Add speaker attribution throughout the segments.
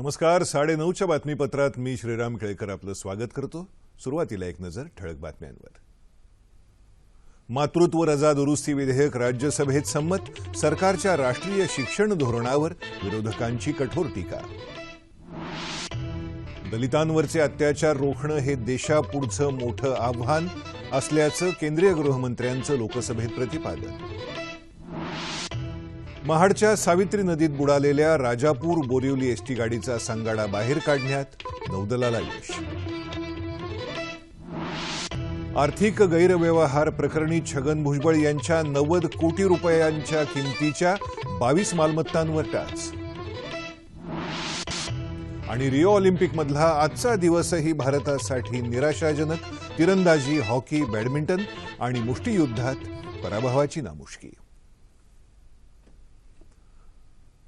Speaker 1: नमस्कार. 9:30च्या बातमीपत्रात मी श्रीराम केळकर आपलं स्वागत करतो. सुरुवातीला एक नजर ठळक बातम्यांवर. मातृत्व रजा दुरुस्ती विधेयक राज्यसभेत संमत. सरकारच्या राष्ट्रीय शिक्षण धोरणावर विरोधकांची कठोर टीका. दलितांवरचे अत्याचार रोखणं हे देशापुढचं मोठं आव्हान असल्याचं केंद्रीय गृहमंत्र्यांचं लोकसभेत प्रतिपादन. महाडच्या सावित्री नदीत बुडालेल्या राजापूर बोरिवली एसटी गाडीचा सांगाडा बाहेर काढण्यात नौदलाला यश. आर्थिक गैरव्यवहार प्रकरणी छगन भुजबळ यांच्या 90 कोटी रुपयांच्या किमतीच्या 22 मालमत्तांवर टाच. आणि रिओ ऑलिम्पिकमधला आजचा दिवसही भारतासाठी निराशाजनक. तिरंदाजी, हॉकी, बॅडमिंटन आणि मुष्टियुद्धात पराभवाची नामुष्की.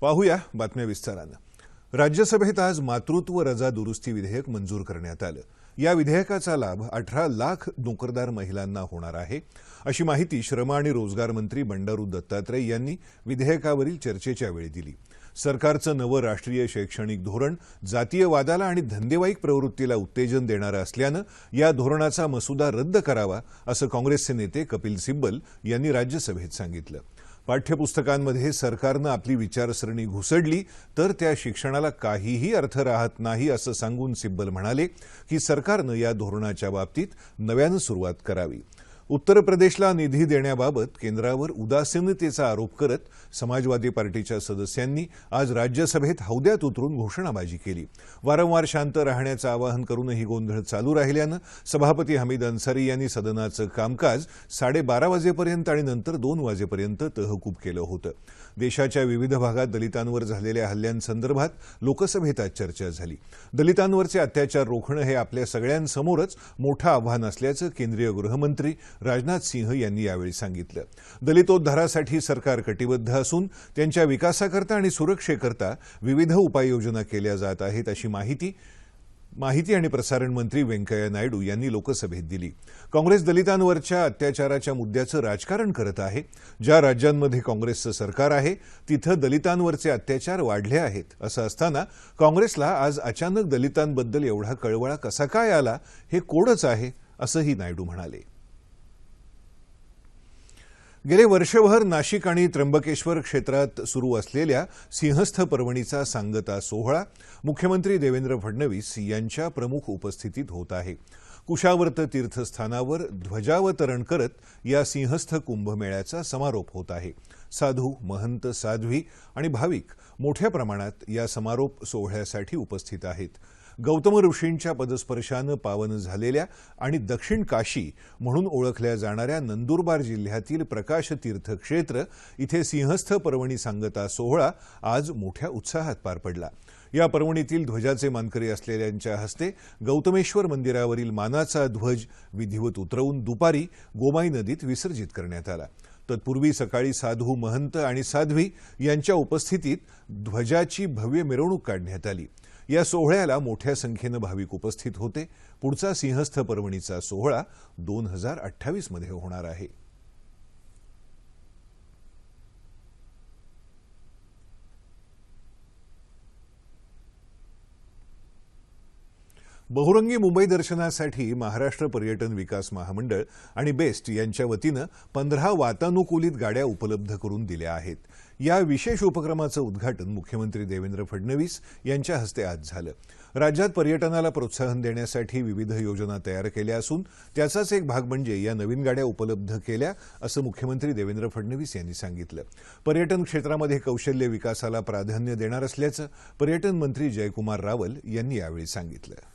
Speaker 1: पाहूया बातम्या विस्तारानं. राज्यसभेत आज मातृत्व रजा दुरुस्ती विधेयक मंजूर करण्यात आलं. या विधेयकाचा लाभ 18 लाख नोकरदार महिलांना होणार आहे, अशी माहिती श्रम आणि रोजगार मंत्री बंडारू दत्तात्रय यांनी विधेयकावरील चर्चेच्या वेळी दिली. सरकारचं नवं राष्ट्रीय शैक्षणिक धोरण जातीयवादाला आणि धंदेवाईक प्रवृत्तीला उत्तेजन देणारं असल्यानं या धोरणाचा मसुदा रद्द करावा, असं काँग्रेसचे नेते कपिल सिब्बल यांनी राज्यसभेत सांगितलं. पाठ्यपुस्तकांमध्ये सरकारनं आपली विचारसरणी घुसडली तर त्या शिक्षणाला काहीही अर्थ राहत नाही, असं सांगून सिब्बल म्हणाले की सरकारनं या धोरणाच्या बाबतीत नव्यानं सुरुवात करावी. उत्तर प्रदेशला निधी देण्याबाबत केंद्रावर उदासीनतेचा आरोप करत समाजवादी पार्टीच्या सदस्यांनी आज राज्यसभेत हौद्यात उतरून घोषणाबाजी केली. वारंवार शांत राहण्याचं आवाहन करूनही गोंधळ चालू राहिल्यानं सभापती हमीद अन्सारी यांनी सदनाचं कामकाज 12:30 वाजेपर्यंत आणि नंतर 2 वाजेपर्यंत तहकूब केलं होतं. देशाच्या विविध भागात दलितांवर झालेल्या हल्ल्यांसंदर्भात लोकसभेत आज चर्चा झाली. दलितांवरचे अत्याचार रोखणं हे आपल्या सगळ्यांसमोरच मोठं आव्हान असल्याचं केंद्रीय गृहमंत्री राजनाथ सिंह यांनी यावेळी सांगितलं. दलितोद्धारासाठी सरकार कटिबद्ध असून त्यांच्या विकासाकरता आणि सुरक्षेकरता विविध उपाययोजना केल्या जात आहेत, अशी माहिती आणि प्रसारण मंत्री व्यंकय्या नायडू यांनी लोकसभेत दिली. काँग्रेस दलितांवरच्या अत्याचाराच्या मुद्द्याचं राजकारण करत आहे. ज्या राज्यांमध्ये काँग्रेसचं सरकार आहे तिथं दलितांवरचे अत्याचार वाढले आहेत. असं असताना काँग्रेसला आज अचानक दलितांबद्दल एवढा कळवळा कसा काय आला, हे कोडच आहे, असंही नायडू म्हणाले. गेले वर्षभर नाशिक आणि त्र्यंबकेश्वर क्षेत्रात सुरू असलेल्या सिंहस्थ पर्वणीचा सांगता सोहळा मुख्यमंत्री देवेंद्र फडणवीस यांच्या प्रमुख उपस्थितीत होत आहे. कुशावर्त तीर्थस्थानावर ध्वजावतरण करत या सिंहस्थ कुंभमेळ्याचा समारोप होत आहे. साधू, महंत, साध्वी आणि भाविक मोठ्या प्रमाणात या समारोप सोहळ्यासाठी उपस्थित आहेत. गौतम ऋषींच्या पदस्पर्शानं पावन झालेल्या आणि दक्षिण काशी म्हणून ओळखल्या जाणाऱ्या नंदुरबार जिल्ह्यातील प्रकाश तीर्थक्षेत्र इथे सिंहस्थ पर्वणी सांगता सोहळा आज मोठ्या उत्साहात पार पडला. या पर्वणीतील ध्वजाचे मानकरी असलेल्यांच्या हस्ते गौतमेश्वर मंदिरावरील मानाचा ध्वज विधिवत उतरवून दुपारी गोमाई नदीत विसर्जित करण्यात आला. तत्पूर्वी सकाळी साधू, महंत आणि साध्वी यांच्या उपस्थितीत ध्वजाची भव्य मिरवणूक काढण्यात आली. या सोहळ्याला मोठ्या संख्येनं भाविक उपस्थित होते. पुढचा सिंहस्थ पर्वणीचा सोहळा 2028 मध्ये होणार आहे. बहुरंगी मुंबई दर्शनासाठी महाराष्ट्र पर्यटन विकास महामंडळ आणि बेस्ट यांच्या वतीनं 15 वातानुकूलित गाड्या उपलब्ध करून दिल्या आहेत. या विशेष उपक्रमाचं उद्घाटन मुख्यमंत्री देवेंद्र फडणवीस यांच्या हस्ते आज झालं. राज्यात पर्यटनाला प्रोत्साहन देण्यासाठी विविध योजना तयार केल्या असून त्याचाच एक भाग म्हणजे या नवीन गाड्या उपलब्ध केल्या, असं मुख्यमंत्री देवेंद्र फडणवीस यांनी सांगितलं. पर्यटन क्षेत्रामध्ये कौशल्य विकासाला प्राधान्य देणार असल्याचं पर्यटन मंत्री जयकुमार रावल यांनी यावेळी सांगितलं.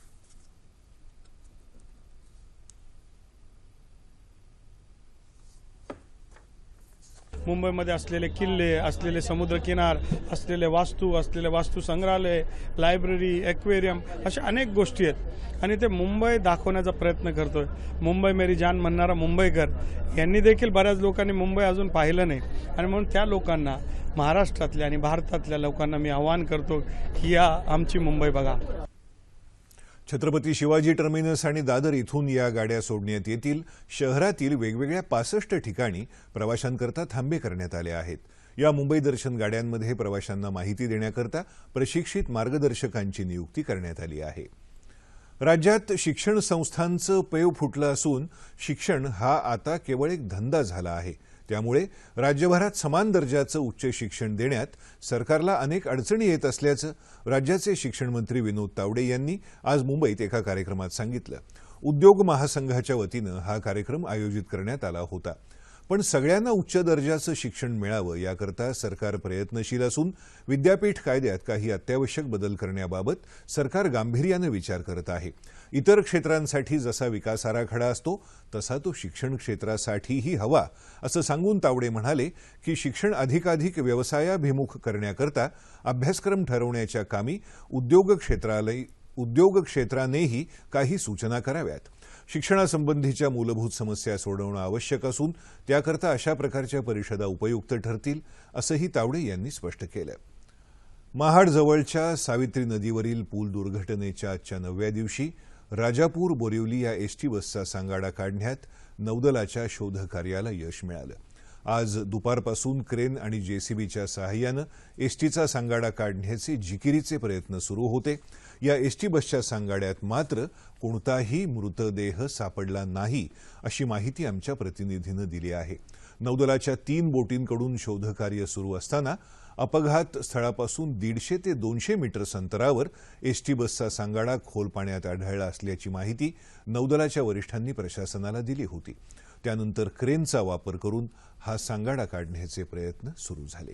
Speaker 2: मुंबईमध्ये असलेले किल्ले, असलेले समुद्रकिनार, असलेले वास्तू संग्रहालय, लायब्ररी, एक्वेरियम, अशा अनेक गोष्टी आहेत आणि ते मुंबई दाखवण्याचा प्रयत्न करतोय. मुंबई मेरी जान म्हणणारा मुंबईकर यांनी देखील बऱ्याच लोकांनी मुंबई अजून पाहिलं नाही आणि म्हणून त्या लोकांना, महाराष्ट्रातल्या आणि भारतातल्या लोकांना मी आवाहन करतो की या आमची मुंबई बघा.
Speaker 1: छत्रपती शिवाजी टर्मिनस आणि दादर इथून या गाड्या सोडण्यात येतील. शहरातील वेगवेगळ्या 65 ठिकाणी प्रवाशांकरता थांबे करण्यात आले आहेत. या मुंबई दर्शन गाड्यांमध्ये प्रवाशांना माहिती देण्याकरता प्रशिक्षित मार्गदर्शकांची नियुक्ती करण्यात आली आहे। राज्यात शिक्षण संस्थांचं पेव फुटलं असून शिक्षण हा आता केवळ एक धंदा झाला आहे। त्यामुळे राज्यभरात समान दर्जाचं उच्च शिक्षण देण्यात सरकारला अनेक अडचणी येत असल्याचं राज्याचे शिक्षण मंत्री विनोद तावडे यांनी आज मुंबईत एका कार्यक्रमात सांगितलं। उद्योग महासंघाच्या वतीनं हा कार्यक्रम आयोजित करण्यात आला होता। पण सगळ्यांना उच्च दर्जाचं शिक्षण मिळावं याकरता सरकार प्रयत्नशील असून विद्यापीठ कायद्यात काही अत्यावश्यक बदल करण्याबाबत सरकार गांभीर्याने विचार करत आहे। इतर क्षेत्रांसाठी जसा विकास आराखडा असतो तसा तो शिक्षण क्षेत्रासाठीही हवा असं सांगून तावडे म्हणाले की शिक्षण अधिकाधिक व्यवसायाभिमुख करण्याकरता अभ्यासक्रम ठरवण्याच्या कामी उद्योग क्षेत्रानेही काही सूचना कराव्यात। शिक्षणासंबंधीच्या मूलभूत समस्या सोडवणं आवश्यक असून त्याकरता अशा प्रकारच्या परिषदा उपयुक्त ठरतील असंही तावडे यांनी स्पष्ट केलं। महाड जवळच्या सावित्री नदीवरील पूल दुर्घटनेच्या आजच्या 9व्या दिवशी राजापूर बोरिवली या एसटी बसचा सांगाडा काढण्यात नौदलाच्या शोधकार्याला यश मिळालं। आज दुपारपासून क्रेन आणि जेसीबीच्या सहाय्यानं एसटीचा सांगाडा काढण्याचे जिकिरीचे प्रयत्न सुरू होते। या एसटी बसच्या सांगाड्यात मात्र कोणताही मृतदेह सापडला नाही अशी माहिती आमच्या प्रतिनिधीनं दिली आहे। नौदलाच्या 3 बोटींकडून शोधकार्य सुरू असताना अपघात स्थळापासून 150 ते 200 मीटर्स अंतरावर एसटी बसचा सांगाडा खोल पाण्यात आढळला असल्याची माहिती नौदलाच्या वरिष्ठांनी प्रशासनाला दिली होती। त्यानंतर क्रेनचा वापर करून हा सांगाडा काढण्याचे प्रयत्न सुरू झाले।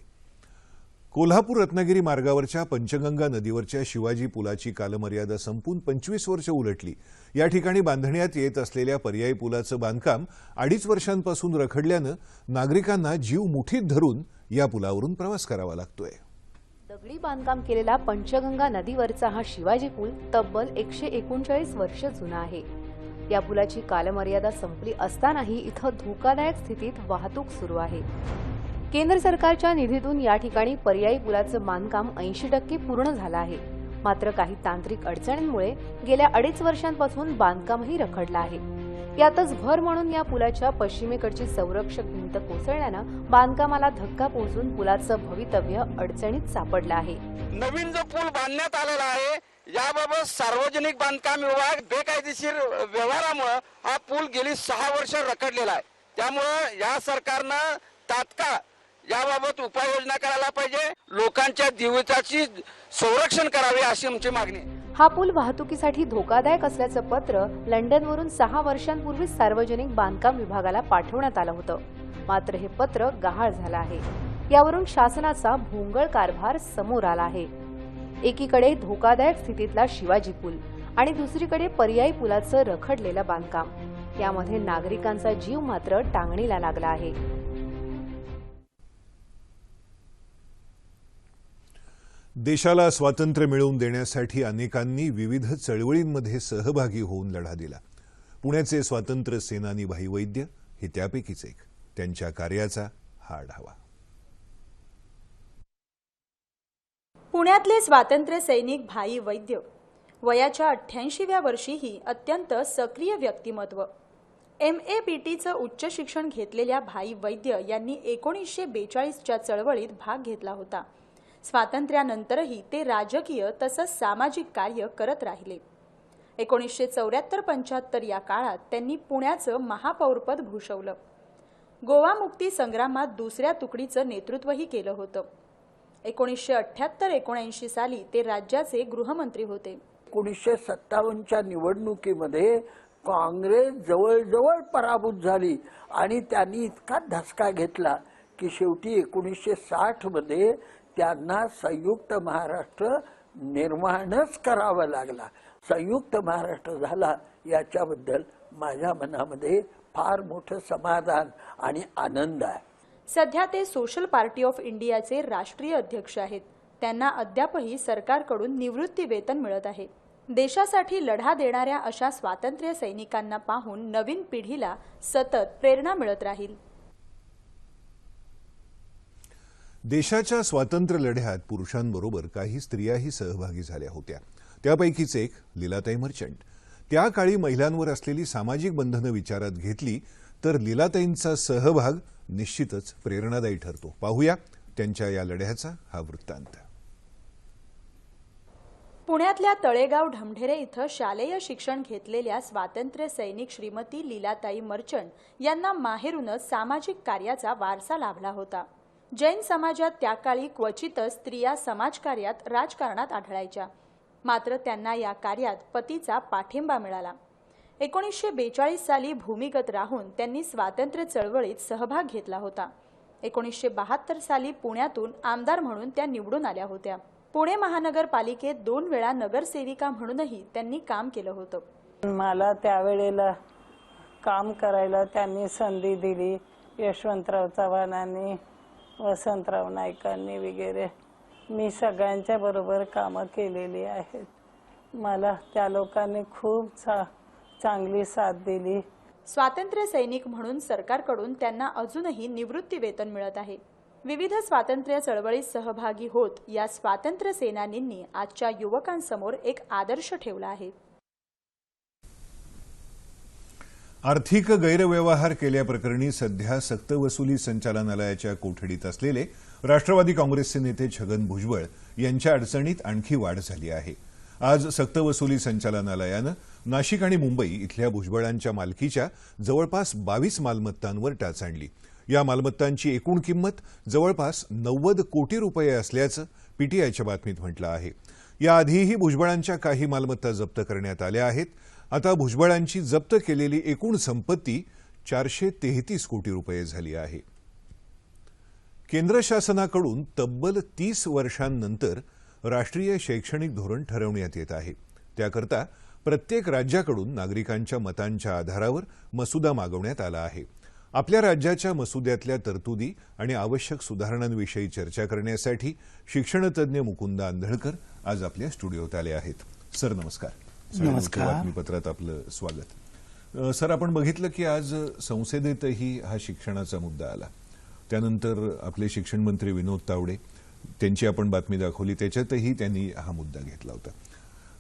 Speaker 1: कोल्हापूर रत्नागिरी मार्गावरच्या पंचगंगा नदीवरच्या शिवाजी पुलाची कालमर्यादा संपून 25 वर्षे उलटली। या ठिकाणी बांधण्यात येत असलेल्या पर्यायी पुलाचं बांधकाम 2.5 वर्षांपासून रखडल्यानं नागरिकांना जीव मुठीत धरून या पुलावरून प्रवास करावा लागतोय।
Speaker 3: दगडी बांधकाम केलेला पंचगंगा नदीवरचा हा शिवाजी पूल तब्बल 139 वर्ष जुना आहे। या पुलाची कालमर्यादा संपली असतानाही इथं धोकादायक स्थितीत वाहतूक सुरू आहे। केंद्र सरकारच्या निधीतून या ठिकाणी पर्यायी पुलाचं बांधकाम 80% पूर्ण झालं आहे। मात्र काही तांत्रिक अडचणींमुळे गेल्या 2.5 वर्षांपासून बांधकामही रखडलं आहे। यातच भर म्हणून या पुलाच्या पश्चिमेकडची संरक्षक भिंत कोसळल्यानं बांधकामाला धक्का पोहोचून पुलाचं भवितव्य अडचणीत सापडलं आहे।
Speaker 4: नवीन जो पूल बांधण्यात आलेला आहे याबाबत सार्वजनिक बांधकाम विभाग बेकायदेशीर व्यवहारामुळे हा पूल गेली 6 वर्ष रखडलेला आहे। त्यामुळे या सरकारनं तात्काळ याबाबत उपाययोजना करायला पाहिजे। लोकांच्या जीविताची संरक्षण करावे अशी आमची मागणी आहे।
Speaker 3: हा पूल वाहतुकीसाठी धोकादायक असल्याचं पत्र लंडनवरून 6 वर्षांपूर्वी सार्वजनिक बांधकाम विभागाला पाठवण्यात आलं होतं। मात्र हे पत्र गहाळ झालं आहे। यावरून शासनाचा भोंगळ कारभार समोर आला आहे। एकीकडे धोकादायक स्थितीतला शिवाजी पूल आणि दुसरीकडे पर्यायी पुलाचं रखडलेलं बांधकाम, यामध्ये नागरिकांचा जीव मात्र टांगणीला लागला आहे।
Speaker 1: देशाला स्वातंत्र्य मिळवून देण्यासाठी अनेकांनी विविध चळवळींमध्ये सहभागी होऊन लढा दिला। पुण्याचे स्वातंत्र्य सेनानी भाई वैद्य हे त्यापैकीच एक। त्यांच्या कार्याचा हा आढावा।
Speaker 5: पुण्यातले स्वातंत्र्य सैनिक भाई वैद्य वयाच्या 88व्या वर्षीही अत्यंत सक्रिय व्यक्तिमत्व। MAPTचं उच्च शिक्षण घेतलेल्या भाई वैद्य यांनी 1942च्या चळवळीत भाग घेतला होता। स्वातंत्र्यानंतरही ते राजकीय तसंच सामाजिक कार्य करत राहिले। 1974-75 या काळात त्यांनी पुण्याचं महापौरपद भूषवलं। गोवा मुक्ती संग्रामात 2ऱ्या तुकडीचं नेतृत्वही केलं होतं। 1978-79 साली ते राज्याचे गृहमंत्री होते।
Speaker 6: 1957च्या निवडणुकीमध्ये काँग्रेस जवळजवळ पराभूत झाली आणि त्यांनी इतका धसका घेतला की शेवटी 1960 मध्ये त्यांना संयुक्त महाराष्ट्र निर्माणच करावा लागला। संयुक्त महाराष्ट्र झाला याच्याबद्दल माझ्या मनामध्ये फार मोठं समाधान आणि आनंद आहे।
Speaker 5: सध्या ते सोशल पार्टी ऑफ इंडियाचे राष्ट्रीय अध्यक्ष आहेत। त्यांना अद्यापही सरकारकडून निवृत्ती वेतन मिळत आहे। देशासाठी लढा देणाऱ्या अशा स्वातंत्र्य सैनिकांना पाहून नवीन पिढीला सतत प्रेरणा मिळत राहील।
Speaker 1: देशाच्या स्वातंत्र्य लढ्यात पुरुषांबरोबर काही स्त्रियाही सहभागी झाल्या होत्या। त्यापैकीच एक लीलाताई मर्चंट। त्या काळी महिलांवर असलेली सामाजिक बंधनं विचारात घेतली तर लीलाताईंचा सहभाग निश्चितच प्रेरणादायी ठरतो। पाहूया त्यांच्या या लढ्याचा हा वृत्तांत.
Speaker 5: पुण्यातल्या तळेगाव ढमढेरे इथं शालेय शिक्षण घेतलेल्या स्वातंत्र्य सैनिक श्रीमती लीलाताई मर्चंट यांना माहेरूनच सामाजिक कार्याचा वारसा लाभला होता. जैन समाजात त्या काळी क्वचितच स्त्रिया समाजकार्यात राजकारणात आढळायच्या. मात्र त्यांना या कार्यात पतीचा पाठिंबा मिळाला. 1942 साली भूमिगत राहून त्यांनी स्वातंत्र्य चळवळीत सहभाग घेतला होता. 1972 साली पुण्यातून आमदार म्हणून त्या निवडून आल्या होत्या. पुणे महानगरपालिकेत 2 वेळा नगरसेविका म्हणूनही त्यांनी काम केलं होतं.
Speaker 7: मला त्यावेळेला काम करायला त्यांनी संधी दिली. यशवंतराव चव्हाणांनी, वसंतराव नाईकांनी वगैरे मी सगळ्यांच्या बरोबर कामं केलेली आहेत. मला त्या लोकांनी खूप चांगली साथ दिली.
Speaker 5: स्वातंत्र्य सैनिक म्हणून सरकारकडून त्यांना अजूनही निवृत्ती वेतन मिळत आहे. विविध स्वातंत्र्य चळवळीत सहभागी होत या स्वातंत्र्य सेनानींनी आजच्या युवकांसमोर एक आदर्श ठेवला आहे.
Speaker 1: आर्थिक गैरव्यवहार केल्याप्रकरणी सध्या सक्तवसुली संचालनालयाच्या कोठडीत असलेले राष्ट्रवादी काँग्रेसचे नेते छगन भुजबळ यांच्या अडचणीत आणखी वाढ झाली आहे. आज सक्तवसुली संचालनालयानं नाशिक आणि मुंबई इथल्या भुजबळांच्या मालकीच्या जवळपास 22 मालमत्तांवर टाच आणली. या मालमत्तांची एकूण किंमत जवळपास 90 कोटी रुपये असल्याचं पीटीआयच्या बातमीत म्हटलं आहे. याआधीही भुजबळांच्या काही मालमत्ता जप्त करण्यात आल्या आहेत. आता भुजबळांची जप्त केलेली एकूण संपत्ती 433 कोटी रुपये झाली आहे. केंद्र शासनाकडून तब्बल 30 वर्षांनंतर राष्ट्रीय शैक्षणिक धोरण ठरवण्यात येत आहे. त्याकरता प्रत्येक राज्याकडून नागरिकांच्या मतांच्या आधारावर मसुदा मागवण्यात आला आहे. आपल्या राज्याच्या मसुद्यातल्या तरतुदी आणि आवश्यक सुधारणांविषयी चर्चा करण्यासाठी शिक्षणतज्ञ मुकुंद आंधळकर आज आपल्या स्टुडिओत आले आहेत. सर नमस्कार.
Speaker 8: नमस्कार.
Speaker 1: बातमीपत्रात आपलं स्वागत. सर, आपण बघितलं की आज संसदेतही हा शिक्षणाचा मुद्दा आला. त्यानंतर आपले शिक्षण मंत्री विनोद तावडे, त्यांची आपण बातमी दाखवली, त्याच्यातही त्यांनी हा मुद्दा घेतला होता.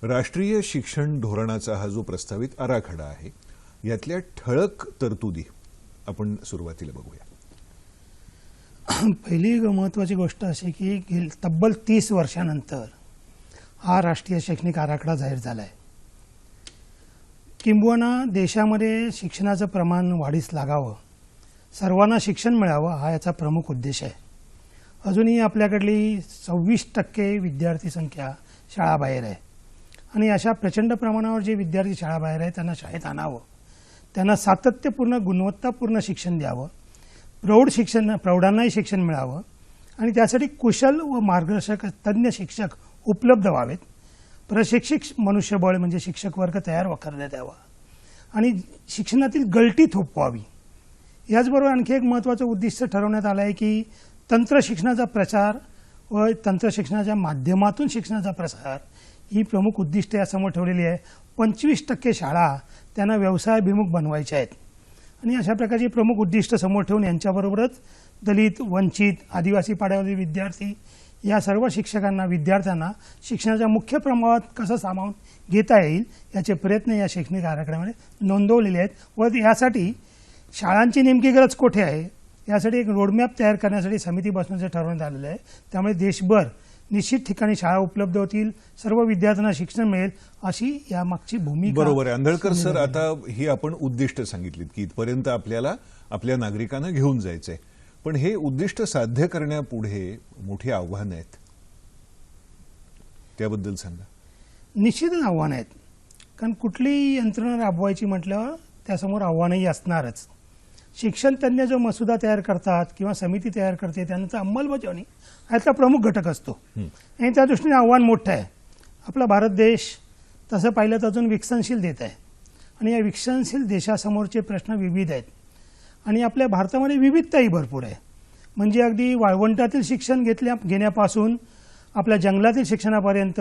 Speaker 1: राष्ट्रीय शिक्षण धोरणाचा हा जो प्रस्तावित आराखडा आहे यातल्या ठळक तरतुदी आपण सुरुवातीला बघूया.
Speaker 8: पहिली महत्त्वाची गोष्ट अशी की तब्बल 30 वर्षानंतर हा राष्ट्रीय शैक्षणिक आराखडा जाहीर झाला आहे. किंबहुना देशामध्ये शिक्षणाचं प्रमाण वाढीस लागावं, सर्वांना शिक्षण मिळावं हा याचा प्रमुख उद्देश आहे. अजूनही आपल्याकडली 26% विद्यार्थी संख्या शाळाबाहेर आहे आणि अशा प्रचंड प्रमाणावर जे विद्यार्थी शाळाबाहेर आहेत त्यांना शाळेत आणावं, त्यांना सातत्यपूर्ण गुणवत्तापूर्ण शिक्षण द्यावं, प्रौढांनाही शिक्षण मिळावं आणि त्यासाठी कुशल व मार्गदर्शक तज्ज्ञ शिक्षक उपलब्ध व्हावेत. प्रशिक्षित मनुष्यबळ म्हणजे शिक्षक वर्ग तयार करण्यात यावा आणि शिक्षणातील गळती थोपवावी. याचबरोबर आणखी एक महत्त्वाचं उद्दिष्ट ठरवण्यात आलं आहे की तंत्रशिक्षणाचा प्रचार व तंत्रशिक्षणाच्या माध्यमातून शिक्षणाचा प्रसार ही प्रमुख उद्दिष्टे यासमोर ठेवलेली आहे. 25% शाळा त्यांना व्यवसायाभिमुख बनवायच्या आहेत आणि अशा प्रकारची प्रमुख उद्दिष्ट समोर ठेवून यांच्याबरोबरच दलित, वंचित, आदिवासी पाड्यावरील विद्यार्थी या सर्व शिक्षकांना, विद्यार्थ्यांना शिक्षणाच्या मुख्य प्रवाहात कसं सामावून घेता येईल याचे प्रयत्न या शैक्षणिक आराखड्यामध्ये नोंदवलेले आहेत. व यासाठी शाळांची नेमकी गरज कुठे आहे यासाठी एक रोडमॅप तयार करण्यासाठी समिती बसण्याचं ठरवण्यात आलेलं आहे. त्यामुळे देशभर निश्चित ठिकाणी शाळा उपलब्ध होतील, सर्व विद्यार्थ्यांना शिक्षण मिळेल अशी यामागची भूमिका.
Speaker 1: बरोबर आहे आंधळकर सर. आता ही आपण उद्दिष्ट सांगितलीत की इथपर्यंत आपल्याला आपल्या नागरिकांना घेऊन जायचंय, पण हे उद्दिष्ट साध्य करण्यापुढे मोठी आव्हानं आहेत, त्याबद्दल सांगा.
Speaker 8: निश्चितच आव्हानं आहेत, कारण कुठलीही यंत्रणा राबवायची म्हटल्यावर त्यासमोर आव्हानही असणारच. शिक्षण तज्ञ जो मसुदा तयार करतात किंवा समिती तयार करते त्यांचा अंमलबजावणी याचा प्रमुख घटक असतो आणि त्या दृष्टीने आव्हान मोठं आहे. आपला भारत देश तसं पाहिलं तर अजून विकसनशील देश आहे आणि या विकसनशील देशासमोरचे प्रश्न विविध आहेत आणि आपल्या भारतामध्ये विविधताही भरपूर आहे. म्हणजे अगदी वाळवंटातील शिक्षण घेण्यापासून आपल्या जंगलातील शिक्षणापर्यंत,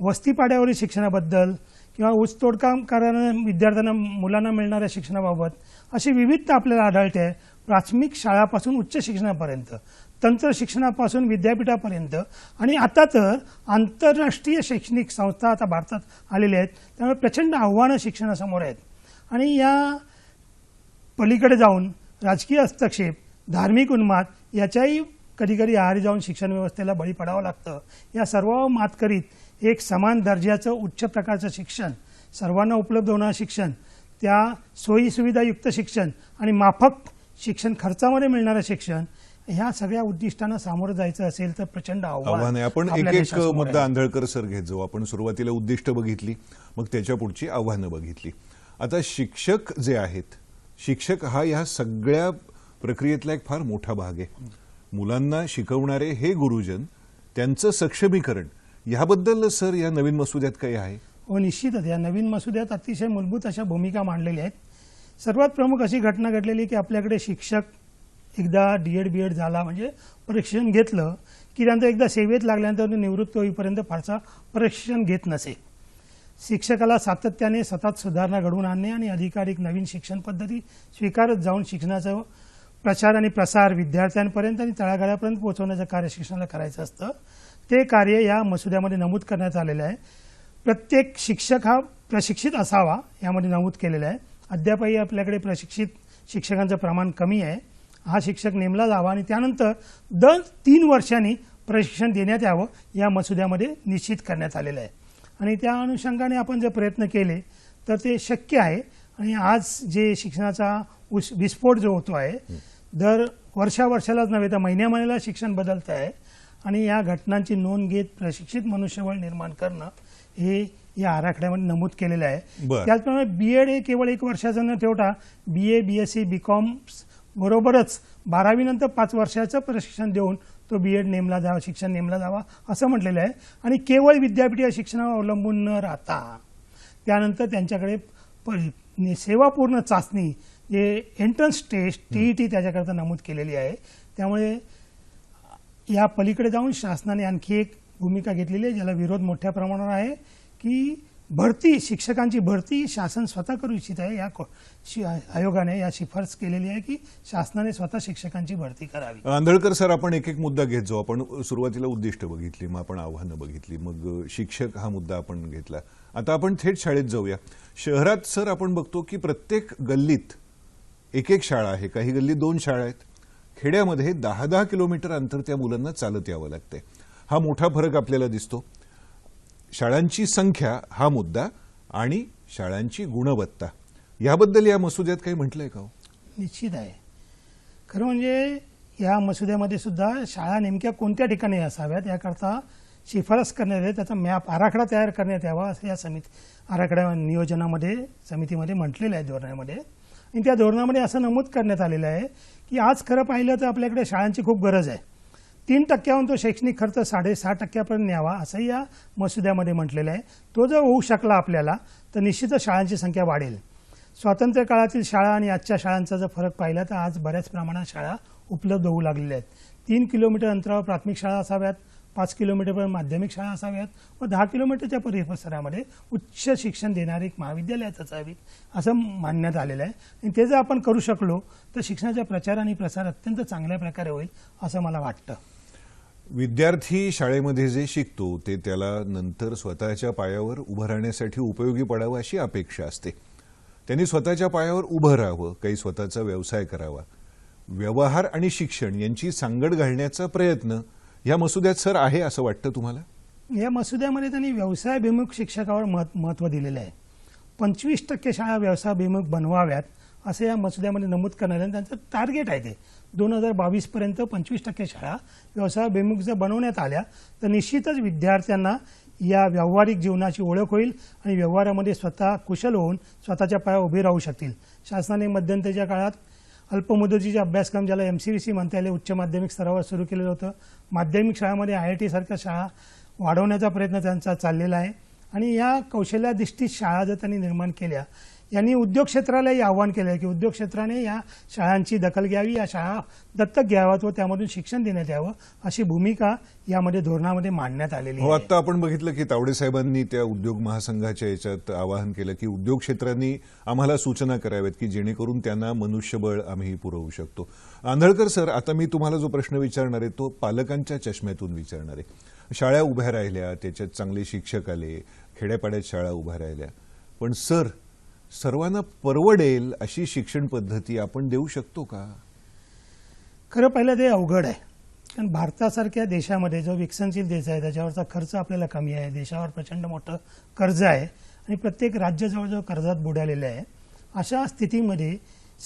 Speaker 8: वस्तीपाड्यावरील शिक्षणाबद्दल किंवा ऊसतोडकाम करणाऱ्या विद्यार्थ्यांना, मुलांना मिळणाऱ्या शिक्षणाबाबत अशी विविधता आपल्याला आढळते आहे. प्राथमिक शाळापासून उच्च शिक्षणापर्यंत, तंत्र शिक्षणापासून विद्यापीठापर्यंत आणि आता तर आंतरराष्ट्रीय शैक्षणिक संस्था आता भारतात आलेल्या आहेत. त्यामुळे प्रचंड आव्हानं शिक्षणासमोर आहेत आणि या पलीकडे जाऊन राजकीय हस्तक्षेप, धार्मिक उन्माद याच्याही कधी कधी आहारी जाऊन शिक्षण व्यवस्थेला बळी पडावं लागतं. या सर्व मात करीत एक समान दर्जाचं उच्च प्रकारचं शिक्षण, सर्वांना उपलब्ध होणारं शिक्षण, त्या सोयीसुविधायुक्त शिक्षण आणि माफक शिक्षण खर्चामध्ये मिळणारं शिक्षण, ह्या सगळ्या उद्दिष्टांना सामोरं जायचं असेल तर प्रचंड
Speaker 1: आव्हान आहे. आपण
Speaker 8: आपल्या
Speaker 1: एक एक
Speaker 8: देशासमोर
Speaker 1: मुद्दा
Speaker 8: आहे.
Speaker 1: आंधळकर सर घेत जाऊ. आपण सुरुवातीला उद्दिष्ट बघितली, मग त्याच्या पुढची आव्हानं बघितली. आता शिक्षक जे आहेत, शिक्षक हा या सगळ्या प्रक्रियेतला एक फार मोठा भाग आहे. मुलांना शिकवणारे हे गुरुजन, त्यांचं सक्षमीकरण, याबद्दल सर या नवीन मसुद्यात काही आहे?
Speaker 8: हो, निश्चितच या नवीन मसुद्यात अतिशय मूलभूत अशा भूमिका मांडलेल्या आहेत. सर्वात प्रमुख अशी घटना घडलेली की आपल्याकडे शिक्षक एकदा DED BEd झाला म्हणजे प्रशिक्षण घेतलं की त्यानंतर एकदा सेवेत लागल्यानंतर निवृत्त होईपर्यंत फारसा प्रशिक्षण घेत नसे. शिक्षकाला सातत्याने सतत सुधारणा घडवून आणणे आणि अधिकाधिक नवीन शिक्षण पद्धती स्वीकारत जाऊन शिक्षणाचा प्रचार आणि प्रसार विद्यार्थ्यांपर्यंत आणि तळागाळापर्यंत पोहोचवण्याचं कार्य शिक्षणाला करायचं असतं. ते कार्य या मसुद्यामध्ये नमूद करण्यात आलेलं आहे. प्रत्येक शिक्षक हा प्रशिक्षित असावा यामध्ये नमूद केलेलं आहे. अद्यापही आपल्याकडे प्रशिक्षित शिक्षकांचं प्रमाण कमी आहे. हा शिक्षक नेमला जावा आणि त्यानंतर दर 3 वर्षांनी प्रशिक्षण देण्यात यावं या मसुद्यामध्ये निश्चित करण्यात आलेलं आहे. आणि त्या अनुषंगाने आपण जर प्रयत्न केले तर ते शक्य आहे. आणि आज जे शिक्षणाचा विस्फोट जो होतो आहे, दर वर्षालाच नव्हे तर महिन्याला शिक्षण बदलत आहे. आणि या घटनांची नोंद घेत प्रशिक्षित मनुष्यबळ निर्माण करणं हे या आराखड्यामध्ये नमूद केलेलं आहे. त्याचप्रमाणे BEd हे केवळ 1 वर्षाचं न ठेवता BA, BSc, BCom बरोबरच 12वी नंतर 5 वर्षाचं प्रशिक्षण देऊन तो BEd नेमला जावा, शिक्षण नेमला जावा असं म्हटलेलं आहे. आणि केवळ विद्यापीठीय शिक्षणावर अवलंबून न राहता त्यानंतर त्यांच्याकडे सेवापूर्ण चाचणी जे एंट्रन्स टेस्ट TET त्याच्याकरता नमूद केलेली आहे. त्यामुळे या पलीकडे जाऊन शासनाने आणखी एक भूमिका घेतलेली आहे ज्याला विरोध मोठ्या प्रमाणावर आहे की भरती, शिक्षकांची भरती शासन स्वतः करू इच्छित आहे. या आयोगाने या शिफारस केलेली आहे की शासनाने स्वतः शिक्षकांची भरती करावी.
Speaker 1: आंधळकर सर, आपण एक एक मुद्दा घेत जाऊ. आपण सुरुवातीला उद्दिष्ट बघितली, मग आपण आव्हानं बघितली, मग शिक्षक हा मुद्दा आपण घेतला. आता आपण थेट शाळेत जाऊया. शहरात सर आपण बघतो की प्रत्येक गल्लीत एक एक शाळा आहे, काही गल्लीत 2 शाळा आहेत. खेड्यामध्ये 10-10 किलोमीटर अंतर त्या मुलांना चालत यावं लागतंय. हा मोठा फरक आपल्याला दिसतो. शाळांची संख्या हा मुद्दा आणि शाळांची गुणवत्ता याबद्दल या मसुद्यात काही म्हटलंय का?
Speaker 8: निश्चित आहे. खरं म्हणजे या मसुद्यामध्ये सुद्धा शाळा नेमक्या कोणत्या ठिकाणी असाव्यात याकरता शिफारस करण्यात आहे. त्याचा मॅप, आराखडा तयार करण्यात यावा असं या आराखडा नियोजनामध्ये समितीमध्ये म्हटलेलं आहे, धोरणामध्ये. आणि त्या धोरणामध्ये असं नमूद करण्यात आलेलं आहे की आज खरं पाहिलं तर आपल्याकडे शाळांची खूप गरज आहे. 3% तो शैक्षणिक खर्च 6.5% न्यावा असं या मसुद्यामध्ये म्हटलेलं आहे. तो जर होऊ शकला आपल्याला तर निश्चितच शाळांची संख्या वाढेल. स्वातंत्र्य काळातील शाळा आणि आजच्या शाळांचा जर फरक पाहिला तर आज बऱ्याच प्रमाणात शाळा उपलब्ध होऊ लागलेल्या आहेत. 3 किलोमीटर अंतरावर प्राथमिक शाळा असाव्यात, 5 किलोमीटरपर्यंत माध्यमिक शाळा असाव्यात व 10 किलोमीटरच्या परिसरामध्ये उच्च शिक्षण देणारी महाविद्यालयात असावीत असं मानण्यात आलेलं आहे. आणि ते जर आपण करू शकलो तर शिक्षणाचा प्रचार आणि प्रसार अत्यंत चांगल्या प्रकारे होईल असं मला वाटतं.
Speaker 1: विद्यार्थी शाळेमध्ये जे शिकतो ते त्याला नंतर स्वतःच्या पायावर उभं राहण्यासाठी उपयोगी पडावं अशी अपेक्षा असते. त्यांनी स्वतःच्या पायावर उभं राहावं, काही स्वतःचा व्यवसाय करावा. व्यवहार आणि शिक्षण यांची सांगड घालण्याचा प्रयत्न या मसुद्यात सर आहे असं वाटतं तुम्हाला?
Speaker 8: या मसुद्यामध्ये त्यांनी व्यवसायाभिमुख शिक्षकावर महत्त्व दिलेलं आहे. 25% शाळा व्यवसायाभिमुख बनवाव्यात असं या मसुद्यामध्ये नमूद करण्यात आहे. त्यांचं टार्गेट आहे ते 2022 पर्यंत 25% शाळा व्यवसायाभिमुख जर बनवण्यात आल्या तर निश्चितच विद्यार्थ्यांना या व्यावहारिक जीवनाची ओळख होईल आणि व्यवहारामध्ये स्वतः कुशल होऊन स्वतःच्या पायावर उभे राहू शकतील. शासनाने मध्यंतरीच्या काळात अल्पमुदतीचे अभ्यासक्रम ज्याला MCVC म्हणता येईल उच्च माध्यमिक स्तरावर सुरू केलेलं होतं. माध्यमिक शाळांमध्ये IIT सारख्या शाळा वाढवण्याचा प्रयत्न त्यांचा चाललेला आहे. आणि या कौशल्याधिष्ठित शाळा जर त्यांनी निर्माण केल्या, यांनी उद्योग क्षेत्रालाही आव्हान केलं आहे की उद्योग क्षेत्राने या शाळांची दखल घ्यावी, या शाळा दत्तक घ्याव्यात व त्यामधून शिक्षण देण्यात यावं अशी भूमिका यामध्ये धोरणामध्ये मांडण्यात आलेली आहे.
Speaker 1: आता आपण बघितलं की तावडे साहेबांनी त्या उद्योग महासंघाच्या याच्यात आवाहन केलं की उद्योग क्षेत्रांनी आम्हाला सूचना कराव्यात की जेणेकरून त्यांना मनुष्यबळ आम्ही पुरवू शकतो. आंधळकर सर, आता मी तुम्हाला जो प्रश्न विचारणार आहे तो पालकांच्या चष्म्यातून विचारणार आहे. शाळा उभ्या राहिल्या, त्याच्यात चांगले शिक्षक आले, खेड्यापाड्यात शाळा उभ्या राहिल्या, पण सर सर्वांना परवडेल अशी शिक्षण पद्धती आपण देऊ शकतो का?
Speaker 8: खरं पाहिलं ते अवघड आहे. कारण भारतासारख्या देशामध्ये जो विकसनशील देश आहे त्याच्यावरचा खर्च आपल्याला कमी आहे, देशावर प्रचंड मोठं कर्ज आहे आणि प्रत्येक राज्य जवळजवळ कर्जात बुडालेले आहे. अशा स्थितीमध्ये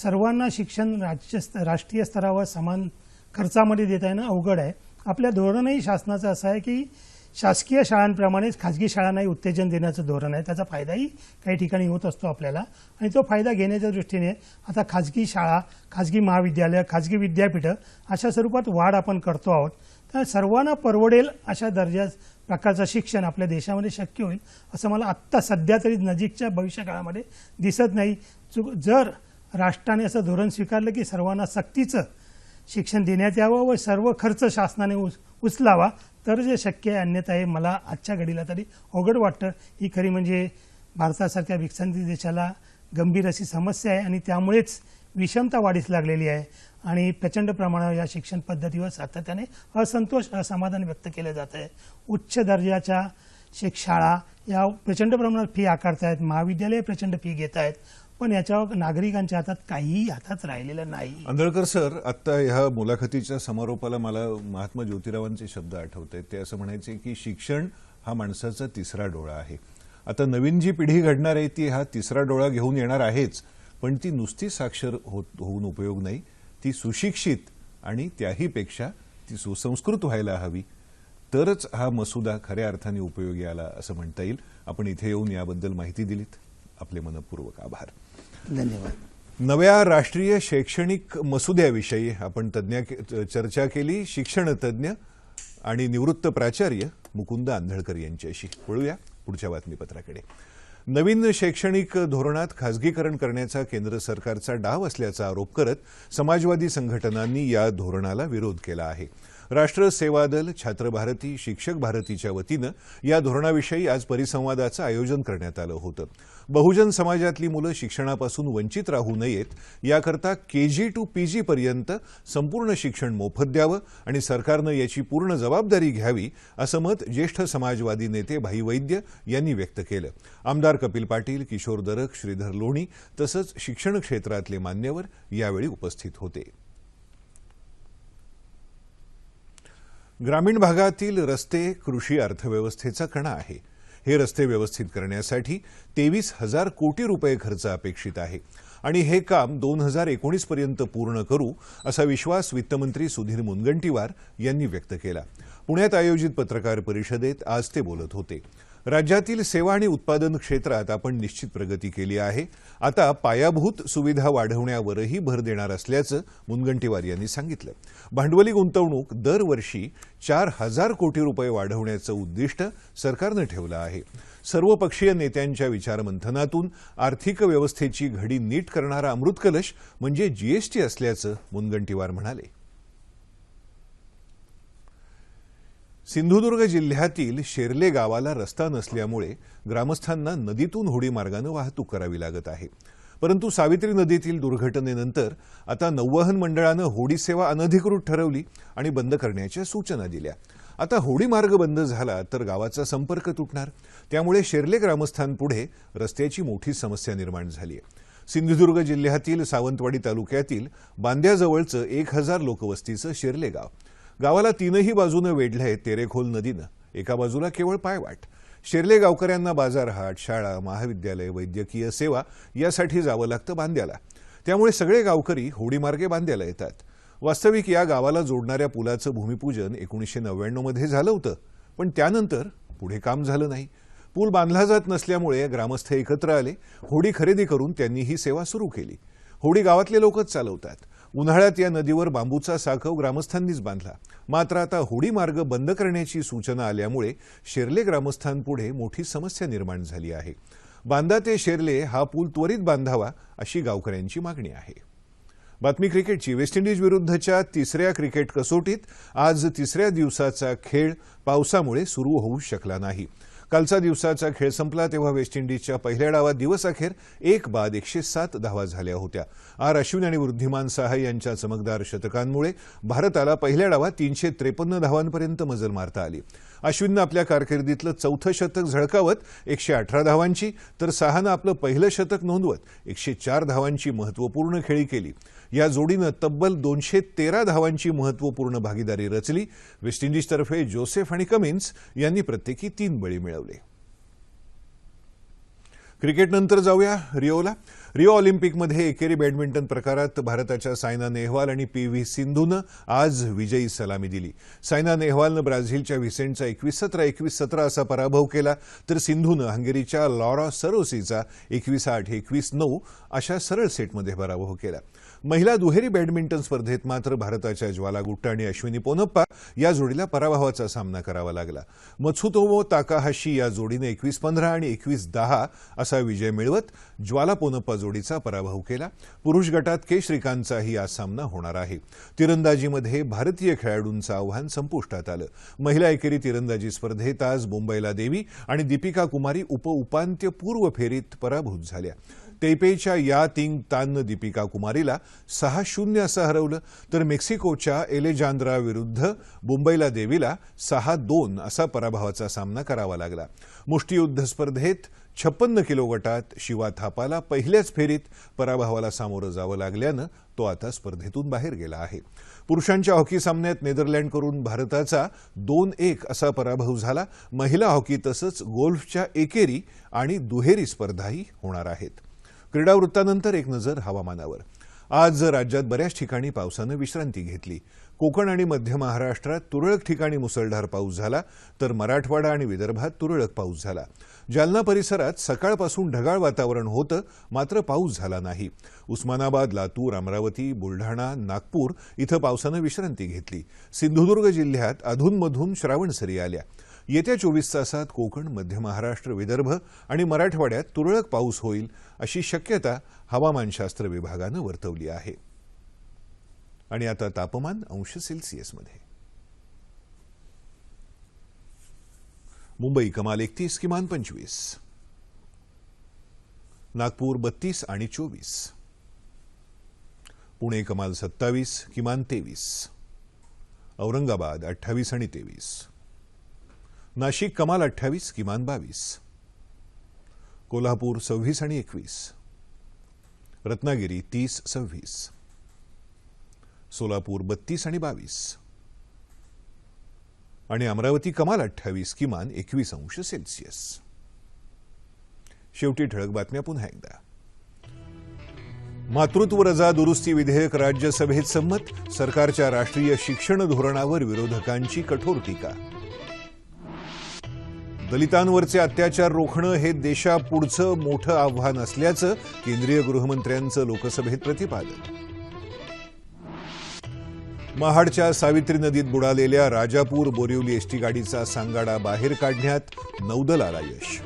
Speaker 8: सर्वांना शिक्षण राष्ट्रीय स्तरावर समान खर्चामध्ये देता येणं अवघड आहे. आपल्या धोरणही शासनाचं असं आहे की शासकीय शाळांप्रमाणेच खाजगी शाळांनाही उत्तेजन देण्याचं धोरण आहे. त्याचा फायदाही काही ठिकाणी होत असतो आपल्याला आणि तो फायदा घेण्याच्या दृष्टीने आता खाजगी शाळा, खाजगी महाविद्यालय, खाजगी विद्यापीठं अशा स्वरूपात वाढ आपण करतो आहोत. तर सर्वांना परवडेल अशा प्रकारचं शिक्षण आपल्या देशामध्ये शक्य होईल असं मला आत्ता सध्या तरी नजीकच्या भविष्यकाळामध्ये दिसत नाही. जर राष्ट्राने असं धोरण स्वीकारलं की सर्वांना सक्तीचं शिक्षण देण्यात यावं व सर्व खर्च शासनाने उचलावा तर जे शक्य आहे, अन्यथा हे मला आजच्या घडीला तरी अवघड वाटतं. ही खरी म्हणजे भारतासारख्या विकसनशील देशाला गंभीर अशी समस्या आहे आणि त्यामुळेच विषमता वाढीस लागलेली आहे आणि प्रचंड प्रमाणावर या शिक्षण पद्धतीवर सातत्याने असंतोष, असमाधान व्यक्त केलं जात आहे. उच्च दर्जाच्या शाळा या प्रचंड प्रमाणात फी आकारत आहेत, महाविद्यालय प्रचंड फी घेत आहेत, पण याच्यावर नागरिकांच्या हातात काहीही हातात राहिलेलं नाही.
Speaker 1: आंधळकर सर, आता ह्या मुलाखतीच्या समारोपाला मला महात्मा ज्योतिरावांचे शब्द आठवत आहेत. ते असं म्हणायचे की शिक्षण हा माणसाचा तिसरा डोळा आहे. आता नवीन जी पिढी घडणार आहे ती हा तिसरा डोळा घेऊन येणार आहेच, पण ती नुसती साक्षर होऊन उपयोग नाही, ती सुशिक्षित आणि त्याहीपेक्षा ती सुसंस्कृत व्हायला हवी, तरच हा मसुदा खऱ्या अर्थाने उपयोगी आला असं म्हणता येईल. आपण इथे येऊन याबद्दल माहिती दिलीत, आपले मनपूर्वक आभार.
Speaker 8: धन्यवाद.
Speaker 1: नव्या राष्ट्रीय शैक्षणिक मसुद्याविषयी आपण चर्चा केली शिक्षण तज्ज्ञ आणि निवृत्त प्राचार्य मुकुंद आंधळकर यांच्याशी. वळूया पुढच्या बातमीपत्राकडे. नवीन शैक्षणिक धोरणात खासगीकरण करण्याचा केंद्र सरकारचा डाव असल्याचा आरोप करत समाजवादी संघटनांनी या धोरणाला विरोध केला आहे. राष्ट्र सेवा दल, छात्र भारती, शिक्षक भारतीच्या वतीनं या धोरणाविषयी आज परिसंवादाचं आयोजन करण्यात आलं होतं. बहुजन समाजातली मुलं शिक्षणापासून वंचित राहू नयेत याकरता KG to PG पर्यंत संपूर्ण शिक्षण मोफत द्यावं आणि सरकारनं याची पूर्ण जबाबदारी घ्यावी असं मत ज्येष्ठ समाजवादी नेते भाई वैद्य यांनी व्यक्त केलं. आमदार कपिल पाटील, किशोर दरक, श्रीधर लोणी तसंच शिक्षण क्षेत्रातले मान्यवर यावेळी उपस्थित होते. ग्रामीण भागातील रस्ते कृषी अर्थव्यवस्थेचा कणा आहे. हे रस्ते व्यवस्थित करण्यासाठी 23,000 कोटी रुपये खर्च अपेक्षित आहे आणि हे काम 2019 पर्यंत पूर्ण करू असा विश्वास वित्तमंत्री सुधीर मुनगंटीवार यांनी व्यक्त केला. पुण्यात आयोजित पत्रकार परिषदेत आज ते बोलत होते. राज्यातील सेवा आणि उत्पादन क्षेत्रात आपण निश्चित प्रगती केली आहे. आता पायाभूत सुविधा वाढवण्यावरही भर देणार असल्याचं मुनगंटीवार यांनी सांगितलं. भांडवली गुंतवणूक दरवर्षी 4,000 कोटी रुपये वाढवण्याचं उद्दिष्ट सरकारनं ठेवलं आहे. सर्वपक्षीय नेत्यांच्या विचारमंथनातून आर्थिक व्यवस्थेची घडी नीट करणारा अमृत कलश म्हणजे GST असल्याचं मुनगंटीवार म्हणाले. सिंधुदुर्ग जिल्ह्यातील शेर्ले गावाला रस्ता नसल्यामुळे ग्रामस्थांना नदीतून होडी मार्गाने वाहतूक करावी लागत आहे. परंतु सावित्री नदीतील दुर्घटनेनंतर आता नौवहन मंडळानं होडी सेवा अनधिकृत ठरवली आणि बंद करण्याच्या सूचना दिल्या. आता होडी मार्ग बंद झाला तर गावाचा संपर्क तुटणार. त्यामुळे शेर्ले ग्रामस्थांपुढे रस्त्याची मोठी समस्या निर्माण झाली आहे. सिंधुदुर्ग जिल्ह्यातील सावंतवाडी तालुक्यातील बांद्याजवळचं 1,000 लोकवस्तीचं शेर्ले गाव. गावाला तीनही बाजूने वेढलंय तेरेखोल नदीनं. एका बाजूला केवळ पायवाट. शेर्ले गावकऱ्यांना बाजारहाट, शाळा, महाविद्यालय, वैद्यकीय सेवा यासाठी जावं लागतं बांद्याला. त्यामुळे सगळे गावकरी होडीमार्गे बांद्याला येतात. वास्तविक या गावाला जोडणाऱ्या पुलाचं भूमिपूजन 1999 मध्ये झालं होतं, पण त्यानंतर पुढे काम झालं नाही. पूल बांधला जात नसल्यामुळे ग्रामस्थ एकत्र आले. होडी खरेदी करून त्यांनी ही सेवा सुरू केली. होडी गावातले लोकच चालवतात. उन्हाळ्यात या नदीवर बांबूचा साखव ग्रामस्थांनीच बांधला. मात्र आता होडी मार्ग बंद करण्याची सूचना आल्यामुळे शेर्ले ग्रामस्थांपुढे मोठी समस्या निर्माण झाली आहे. बांदा ते शेर्ले हा पूल त्वरित बांधावा अशी गावकऱ्यांची मागणी आहे. बातमी क्रिकेटची. वेस्ट इंडिज विरुद्धच्या तिसऱ्या क्रिकेट कसोटीत आज तिसऱ्या दिवसाचा खेळ पावसामुळे सुरू होऊ शकला नाही. कालचा दिवसाचा खेळ संपला तेव्हा वेस्ट इंडिजच्या पहिल्या डावात दिवसअखेर 1 बाद 107 धावा झाल्या होत्या. अश्विन आणि वृद्धिमान साहा यांच्या चमकदार शतकांमुळे भारताला पहिल्या डावात 353 धावांपर्यंत मजल मारता आली. अश्विननं आपल्या कारकिर्दीतलं चौथं शतक झळकावत 118 धावांची तर साहानं आपलं पहिलं शतक नोंदवत 104 धावांची महत्त्वपूर्ण खेळी केली. या जोडीनं तब्बल 213 धावांची महत्त्वपूर्ण भागीदारी रचली. वेस्ट इंडिजतर्फे जोसेफ आणि कमिन्स यांनी प्रत्येकी 3 बळी मिळवले. क्रिकेटनंतर जाऊया रिओला. रिओ ऑलिम्पिकमध्ये एकेरी बॅडमिंटन प्रकारात भारताच्या सायना नेहवाल आणि पी.व्ही. सिंधूनं आज विजयी सलामी दिली. सायना नेहवालनं ब्राझीलच्या व्हिसेंटचा 21-17, 21-17 असा पराभव केला, तर सिंधूनं हंगेरीच्या लॉरा सरोसीचा 21-8, 21-9 अशा सरळ सेटमध्ये पराभव केला. महिला दुहेरी बॅडमिंटन स्पर्धेत मात्र भारताच्या ज्वाला गुट्टा आणि अश्विनी पोनप्पा या जोडीला पराभवाचा सामना करावा लागला. मत्सुतोमो ताकाहाशी या जोडीने 21-15 आणि 21-10 असा विजय मिळवत ज्वाला पोनप्पा जोडीचा पराभव केला. पुरुष गटात के श्रीकांतचाही आज सामना होणार आहे. तिरंदाजीमध्ये भारतीय खेळाडूंचं आव्हान संपुष्टात आलं. महिला एकेरी तिरंदाजी स्पर्धेत आज मुंबईला देवी आणि दीपिका कुमारी उपउपांत्यपूर्व फेरीत पराभूत झाल्या. तैपेईच्या या तिंग ताननं दीपिका कुमारीला 6-0 असं हरवलं, तर मेक्सिकोच्या एलेजांद्रा विरुद्ध मुंबईला देवीला 6-2 असा पराभवाचा सामना करावा लागला. मुष्टियुद्ध स्पर्धेत 56 किलो गटात शिवा थापाला पहिल्याच फेरीत पराभवाला सामोरं जावं लागल्यानं तो आता स्पर्धेतून बाहेर गेला आहे. पुरुषांच्या हॉकी सामन्यात नेदरलँडकडून भारताचा 2-1 असा पराभव झाला. महिला हॉकी तसंच गोल्फच्या एकेरी आणि दुहेरी स्पर्धाही होणार आहेत. क्रीडा वृत्तानंतर एक नजर हवामानावर. आज राज्यात बऱ्याच ठिकाणी पावसानं विश्रांती घेतली. कोकण आणि मध्य महाराष्ट्रात तुरळक ठिकाणी मुसळधार पाऊस झाला, तर मराठवाडा आणि विदर्भात तुरळक पाऊस झाला. जालना परिसरात सकाळपासून ढगाळ वातावरण होतं, मात्र पाऊस झाला नाही. उस्मानाबाद, लातूर, अमरावती, बुलढाणा, नागपूर इथं पावसानं विश्रांती घेतली. सिंधुदुर्ग जिल्ह्यात अधूनमधून श्रावणसरी आल्या. येत्या 24 तासात कोकण, मध्य महाराष्ट्र, विदर्भ आणि मराठवाड्यात तुरळक पाऊस होईल अशी शक्यता हवामानशास्त्र विभागानं वर्तवली आहे. आणि आता तापमान अंश सेल्सिअसमध्ये. मुंबई कमाल 31, किमान 25. नागपूर 32 आणि 24. पुणे कमाल 27, किमान 23. औरंगाबाद 28 आणि 23. नाशिक कमाल 28, किमान 22. कोल्हापूर 26 आणि 21. रत्नागिरी 30, 26. सोलापूर 32 आणि 22. आणि अमरावती कमाल 28, किमान 21 अंश सेल्सिअस. शेवटी ठळक बातम्या पुन्हा एकदा. मातृत्व रजा दुरुस्ती विधेयक राज्यसभेत संमत. सरकारच्या राष्ट्रीय शिक्षण धोरणावर विरोधकांची कठोर टीका. दलितांवरचे अत्याचार रोखणं हे देशापुढचं मोठं आव्हान असल्याचं केंद्रीय गृहमंत्र्यांचं लोकसभेत प्रतिपादन. महाडच्या सावित्री नदीत बुडालेल्या राजापूर बोरिवली एसटी गाडीचा सांगाडा बाहेर काढण्यात नौदलाला यश.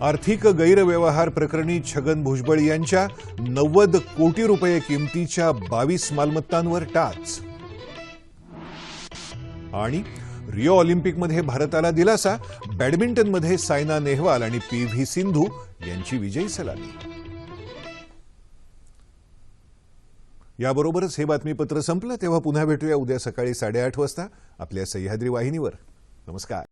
Speaker 1: आर्थिक गैरव्यवहार प्रकरणी छगन भुजबळ यांच्या 90 कोटी रुपये किमतीच्या 22 मालमत्तांवर टाच. आणि रिओ ऑलिम्पिकमध्ये भारताला दिलासा. बॅडमिंटनमध्ये सायना नेहवाल आणि पी.व्ही. सिंधू यांची विजयी सलामी. याबरोबरच हे बातमीपत्र संपलं. तेव्हा पुन्हा भेटूया उद्या सकाळी 8:30 वाजता आपल्या सह्याद्री वाहिनीवर. नमस्कार.